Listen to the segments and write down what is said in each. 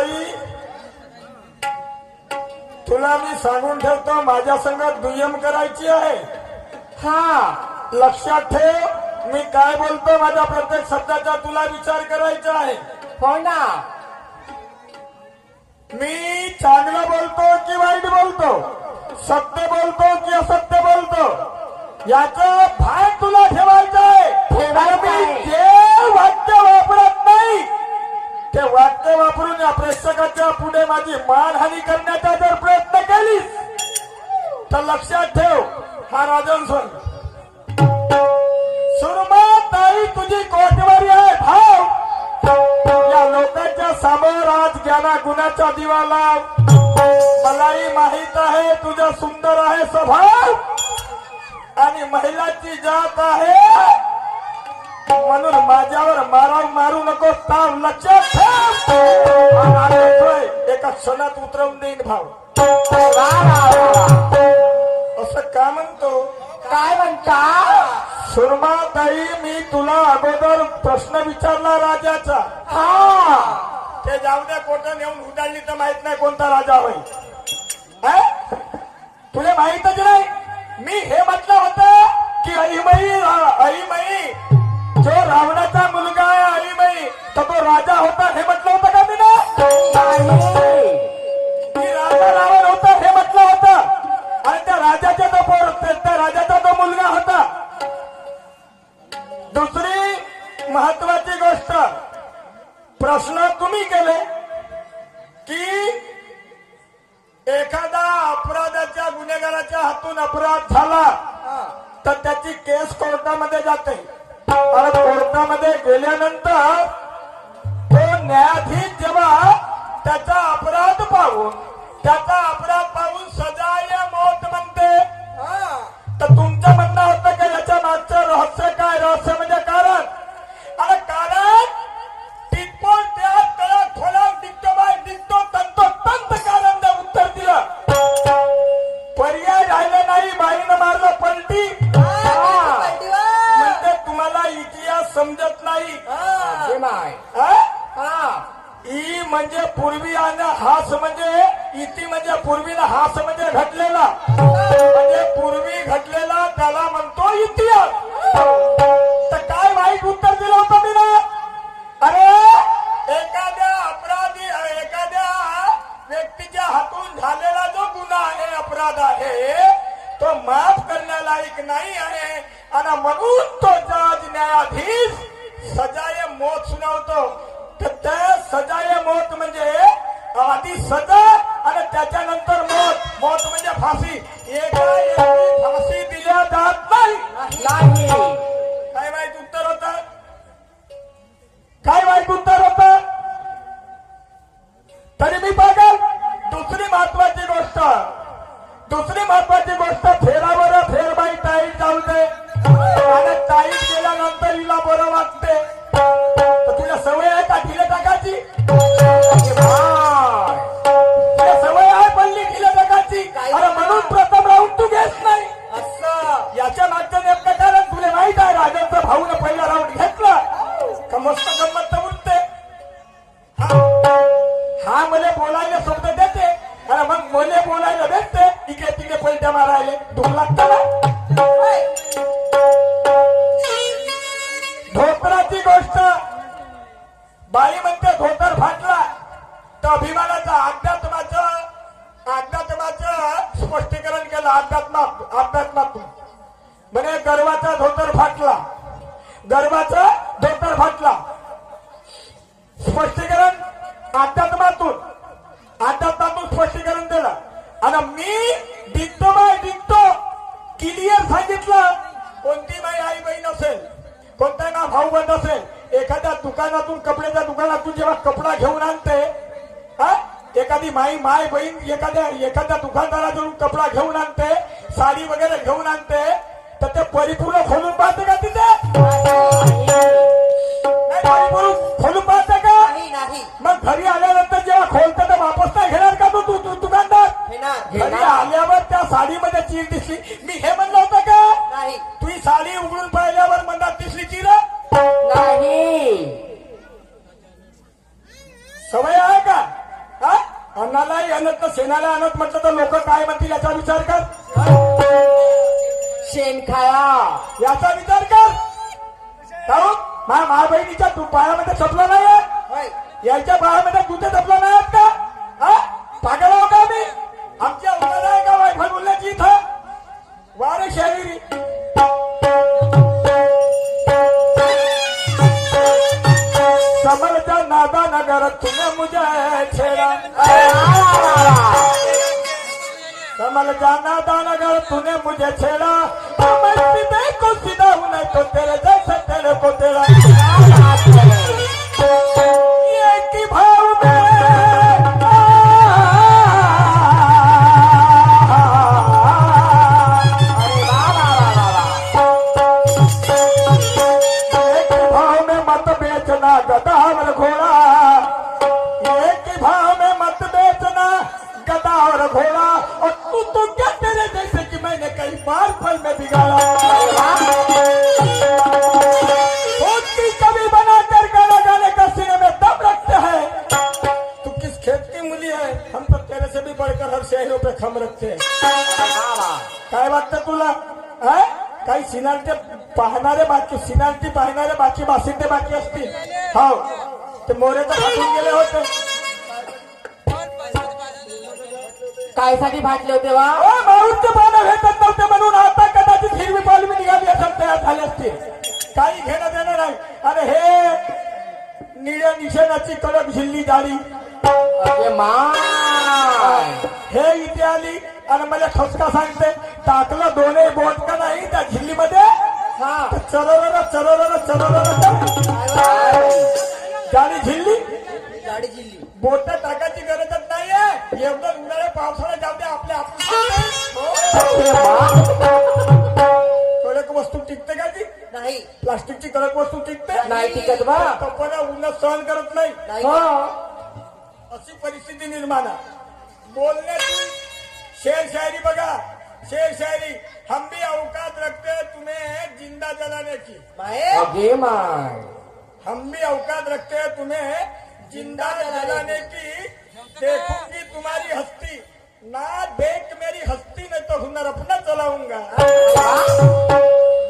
सुनबाई, तुला मी सांगून ठेवतो, माझ्या संगत दुय्यम करायची आहे. हा, लक्षात ठेव. मी काय बोलतो माझ्या प्रत्येक शब्दाचा तुला विचार करायचा आहे. हो ना. मी चांगलं बोलतो की वाईट बोलतो, सत्य बोलतो की असत्य बोलतो, याचं भान तुला ठेवायचं आहे. मी जे वाक्य वापरत नाही ते वाक्य वापरून या प्रेक्षकाच्या पुढे माझी मानहानी करण्याचा जर प्रयत्न केलीस तर लक्षात ठेव, हा राजन सोन सुरमा ताई तुझी कोटवारी आहे भाव. या लोकांच्या समोर आज ज्ञाना गुणाचा दिवा लाव. मलाही माहित आहे तुझा सुंदर आहे स्वभाव आणि महिलाची जात आहे, म्हणून माझ्यावर मारू नको ताव. लक्षात ठेव, एका क्षणात उतरवून देईन भाव. असं का म्हणतो? काय म्हणता? सुरमाताई, मी तुला अगोदर प्रश्न विचारला राजाचा. हा, ते जाऊ द्या, कोटं नेऊन उडाली तर माहित नाही कोणता राजा होईल. तुला माहितच नाही. मी हे म्हटलं होतं की ऐमई जो रावणाचा मुलगा आहे, ऐमई तर तो राजा होता हे म्हटलं होतं का मी ना? की राजा रावण होता हे म्हटलं होतं. आणि त्या राजाचा तो मुलगा होता. दुसरी महत्वाची गोष्ट, प्रश्न तुम्ही केले की एखादा अपराधाच्या गुन्हेगाराच्या हातून अपराध झाला तर त्याची केस कोर्टामध्ये जाते. आणि कोर्टामध्ये गेल्यानंतर तो न्यायाधीश जेव्हा त्याचा अपराध पाहून सजाय मौत म्हणते, तर तुमचं म्हणणं होतं की याच्या मागचं रहस्य काय? रहस्य म्हणजे कारण. आणि कारण टिप्पो त्या तळा खोला दिसतो बाय दिसतो तंतोतंत कारण जर उत्तर दिलं, पर्याय राहिले नाही, बाईनं मारलं पलटी. म्हणजे तुम्हाला इतिहास समजत नाही. ई म्हणजे पूर्वी आणि हास म्हणजे इति म्हणजे पूर्वीला, हास म्हणजे घडलेला, म्हणजे पूर्वी घडलेला त्याला म्हणतो इतिहास. तर काय वाईट उत्तर दिलं होतं मी ना? अरे एखाद्या व्यक्तीच्या हातून झालेला जो गुन्हा आहे, अपराध आहे, तो माफ करण्यालायक नाही आहे. आणि म्हणून तो जज न्यायाधीश सजाय मौत सुनावतो. तर त्या सजाय मौत म्हणजे आधी सजा आणि त्याच्यानंतर मौत. मौत म्हणजे फाशी. एका फाशी दिल्या जात नाही. काय वाईट उत्तर होतं? काय वाईट उत्तर होतं? तरी मी बघा. दुसरी महत्वाची गोष्ट, फेरावर फेरबाई टाईट जाऊ दे. आणि टाईट केल्यानंतर हिला बरं वाटते. तर तुला सवय आहे का ढिले टाकायची? तुला सवय आहे पल्ली ढिले टाकायची? अरे म्हणून प्रथम राऊंड तू घेत नाही. असं याच्या मागचं नेमकं कारण तुला माहित आहे. राजांचा भाऊन पहिला राऊंड घेतला का मस्त गंमत उठते. हा मला बोलायला शब्द देते आणि मग मला बोलायला भेटते. इकडे तिकडे पलट्या मारायला धूम लागतं ना. धोतराची गोष्ट, बाई म्हणते धोतर फाटला तर अभिमानाचा अध्यात्माचं स्पष्टीकरण केलं. अध्यात्मातून म्हणे गर्वाचा धोतर फाटला, स्पष्टीकरण अध्यात्मातून स्पष्टीकरण दिलं. आणि मी डिक्टो क्लिअर सांगितलं. कोणती बाई आई बहीण असेल, कोणता ना भाऊ बंद असेल, एखाद्या दुकानातून, कपड्याच्या दुकानातून जेव्हा कपडा घेऊन आणते, एखादी माय बहीण एखाद्या दुकानदाराकडून कपडा घेऊन आणते, साडी वगैरे घेऊन आणते, तर ते परिपूर्ण खोलून पाहते का तिथे? परिपूर्ण खोलून पाहते का? मग घरी आल्यानंतर जेव्हा खोलतं तर वापस नाही घेणार का तू दुकानदार? घरी आल्यावर त्या साडीमध्ये चीर दिसली, मी हे म्हणलं होतं का? तुझी साडी उघडून पाहिल्यावर मनात दिसली चीर नाही. सवय आहे का? अन्नालाही आणत ना सेनाला आणत म्हटलं तर लोक काय म्हणतील याचा विचार कर. शेण खाया. याचा विचार कर. काहून माझ्या बहिणीच्या तू पायामध्ये चपला नाही आहे, यांच्या पायामध्ये कुठे चपला नाही आहेत का? हा पागल आहो का मी? आमच्या उन्हाळा आहे का वायफळ बोलण्याची इथं वारे शहरी. समरचा नादा नगर तुने मुझे छेड़ा, कमल जाना दानगर तूने मुझे छेड़ा, मैं सीधे को सीधा हूं नहीं तो तेरे जैसे तेरे को तेरा. ये की भाव में एक भाव में मत बेचना गदावर घोड़ा, एक भाव में मत बेचना गदा और घोड़ा. और तू तो क्या तेरे जैसे कि मैंने कई बार फल में बिगाड़ा. खुद की कभी बनाकर गाना गाने का सीने में दम रखते हैं. तू किस खेत की मूली है? हम तो तेरे से भी बढ़कर हर शहरों पे खम रखते हैं. काय वाटतं तुला? है काही सिनालते पाहणारे बाकी, सिनालती पाहणारे बाकी, बासिंदे बाकी असतील. हो ते मोरे तर फाटून गेले होते. काय साठी फाटले होते वा? माऊरचे पानं भेटत नव्हते म्हणून आता कदाचित हिरवी पालवी निघाली असं तयार झाले असतील. काही घेणं देणं नाही. अरे हे निळ्या निशाणाची कडक झिल्ली जाळी अरे माय. हे इथे आली आणि मला ठसका सांगते टाकलं दोन्ही बोट का नाही त्या झिल्लीमध्ये. हा चरर चरर चरर जाळी झिल्ली. गाडी जिल्ली. बोट टाकायची गरजच नाहीये. एवढं उन्हाळ्या पावसाळ्यात जाऊ दे आपल्या कडक वस्तू टिकते का ती? नाही प्लास्टिकची कडक वस्तू टिकते नाही टिकत बा. कपडा उन्हात सहन करत नाही. हो अशी परिस्थिती निर्माण आहे. बोलण्याची शेर शायरी बघा. शेर शायरी हम भी औकात रखते तुम्हें जिंदा जलाने की, अगे माय. हम भी औकात रखते हैं तुम्हें जिंदा जलाने की. देखूंगी तुम्हारी हस्ती ना देख मेरी हस्ती, नहीं तो हुनर अपना चलाऊंगा.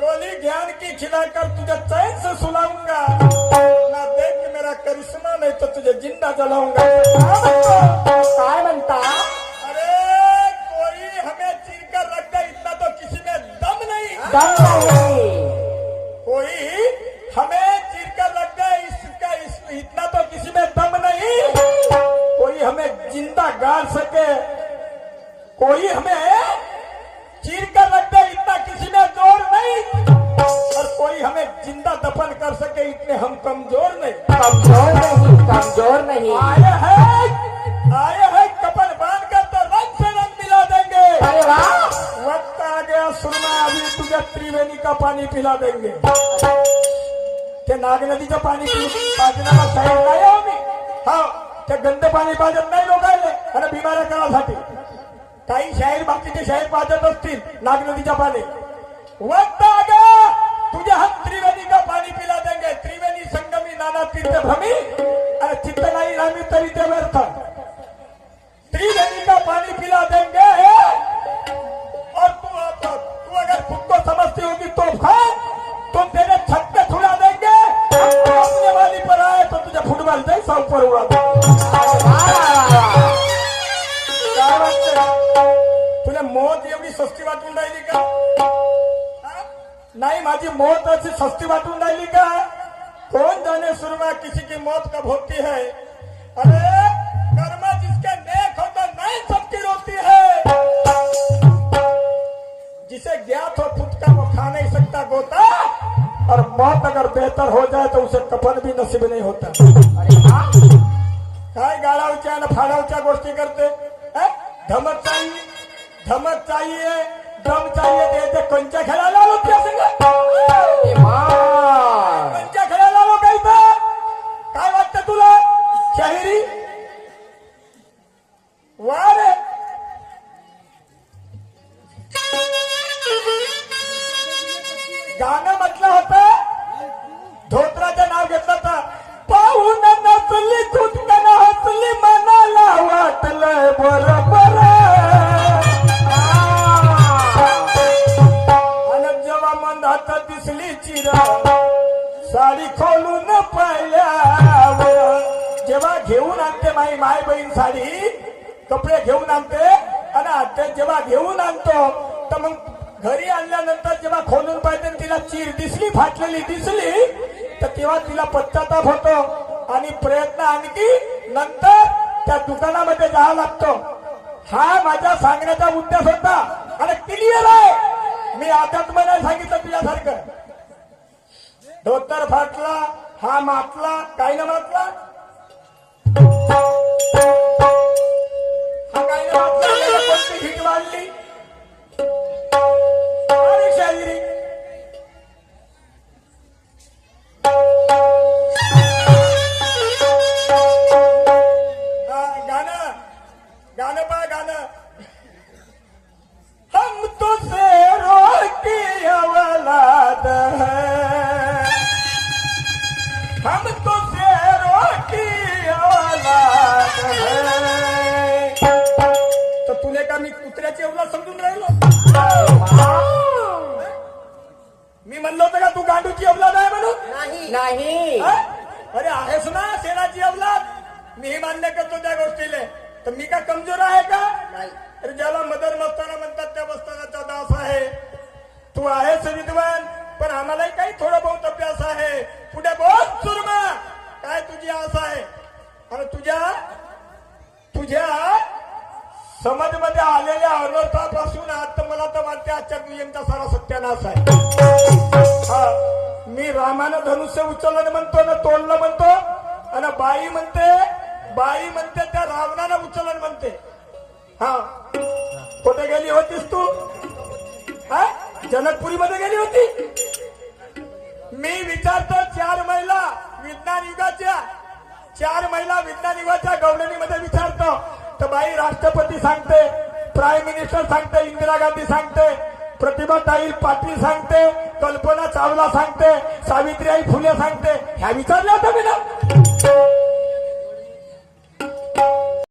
गोली ज्ञान की खिलाकर तुझे चैन से सुलाऊंगा. ना देख मेरा करिश्मा, नहीं तो तुझे जिंदा जलाऊंगा. काय म्हणता? अरे कोई हमें चीर कर रख दे इतना तो किसी में दम नहीं. दम नाही. कोई हमें चीर कर रख दे इतना तो किसी में दम नहीं. कोई हमें जिंदा गाड़ सके, कोई हमें चीर कर रख दे इतना किसी में जोर नहीं. और कोई हमें जिंदा दफन कर सके इतने हम कमजोर नहीं. कमजोर नहीं. कमजोर नहीं. आए हैं कपन बांध कर तो रंग से रंग मिला देंगे. अरे वाह. वक्त आ गया सुरमा, अभी तुझे त्रिवेणी का पानी पिला देंगे. ते नाग नदीचं पाणी पाजण्याला शाहीर नाही आहो मी. हो ते गंद पाणी पाजत नाही लोकांना आणि बिमाऱ्या करासाठी. काही शाहीर बाकीचे शाहीर पाजत असतील नाग नदीचं पाणी. वक्त आ गया तुझे हम त्रिवेणी का पाणी पिला देंगे. त्रिवेणी संगमी नाना तीर्थ भ्रमी आणि चित्त नाही रामी तरी ते व्यर्थ. त्रिवेणी का पानी पिला देंगे. और तू अगर खुद को समझती होगी तो खान तुम तेरे छत पे छुड़ा देंगे. अपने वाली पर आए तो तुझे फुटबॉल जैसा ऊपर उड़ा देंगे. काय वाटतं तुला मौत एवढी सस्ती वाटून राहिली का? नाही माझी मौत अशी सस्ती वाटून राहिली का? कौन जाने सुरमा किसी की मौत कब होती है. अरे कर्मा जिसके नेक होता नहीं सबकी रोती है. जिसे ज्ञात हो खुद का वो खा नहीं सकता गोता. और मौत अगर बेहतर हो जाए तो उसे कफन भी नसीब नहीं होता. अरे वाह. काय गाळावच्या आणि फाडावच्या गोष्टी करते. धमक चाहिए, धमक चाहिए, दम चाहिए. ते कंच्या खेळायला आलो त्या संग. अरे माय. कंच्या खेळायला आलो का इथं? काय वाटतं तुला शाहिरी? वा रे. गाणं म्हटलं होतं, धोत्राचं नाव घेतलं होतं. पाहून नसली खुदकन हसली मनाला वाटलं जेव्हा घेऊन आणते माय बहीण साडी कपडे घेऊन आणते आणि ते जेव्हा घेऊन आणतो तर मग घरी आणल्यानंतर जेव्हा खोलून पाहिजे तिला चीर दिसली फाटलेली दिसली तर तेव्हा तिला पश्चाताप होतो आणि प्रयत्न आणखी नंतर त्या दुकानामध्ये जावं लागतो. हा माझा सांगण्याचा उद्देश होता आणि क्लिअर आहे. मी आताच मला सांगितलं तुझ्यासारखं धोतर फाटला हा मातला काय ना मातला हा काय ना मातला कोणती हिट वाढली अरे शाहिरी गाणं गाणं पा गाणं हम तो शेरों की औलाद हैं हम तो शेरों की औलाद हैं. तर तुले का मी कुत्र्याची औलाद समजून राहिलो. मी म्हणलो होतं का तू गांडूची औलाद आहे म्हणून नाही हा? अरे आहेस ना शेणाची औलाद. मी मान्य करतो त्या गोष्टीले. तर मी का कमजोर आहे का अरे ज्याला मदर मस्ताना म्हणतात त्या मस्तानाचा दास आहे. तू आहेस विद्वान पण आम्हालाही काही थोडं बहुत अभ्यास आहे. पुढे बहुत सुरमा काय तुझी आस आहे आणि तुझ्या समजमध्ये आलेल्या अनर्थापासून आज तर मला तर वाटते आजच्या दुय्यमचा सारा सत्यानाश आहे. हा मी रामानं धनुष्य उचललं म्हणतो ना तोडलं म्हणतो आणि बाई म्हणते त्या रावणानं उचललं म्हणते. हा कुठे गेली होतीस तू हा जनकपुरीमध्ये गेली होती. मी विचारतो 4 महिला विज्ञान युगाच्या गवळणीमध्ये विचारतो तर बाई राष्ट्रपती सांगते प्राईम मिनिस्टर सांगते इंदिरा गांधी सांगते प्रतिभाताई पाटील सांगते कल्पना चावला सांगते सावित्रीबाई फुले सांगते ह्या विचारल्या होत्या मी ना.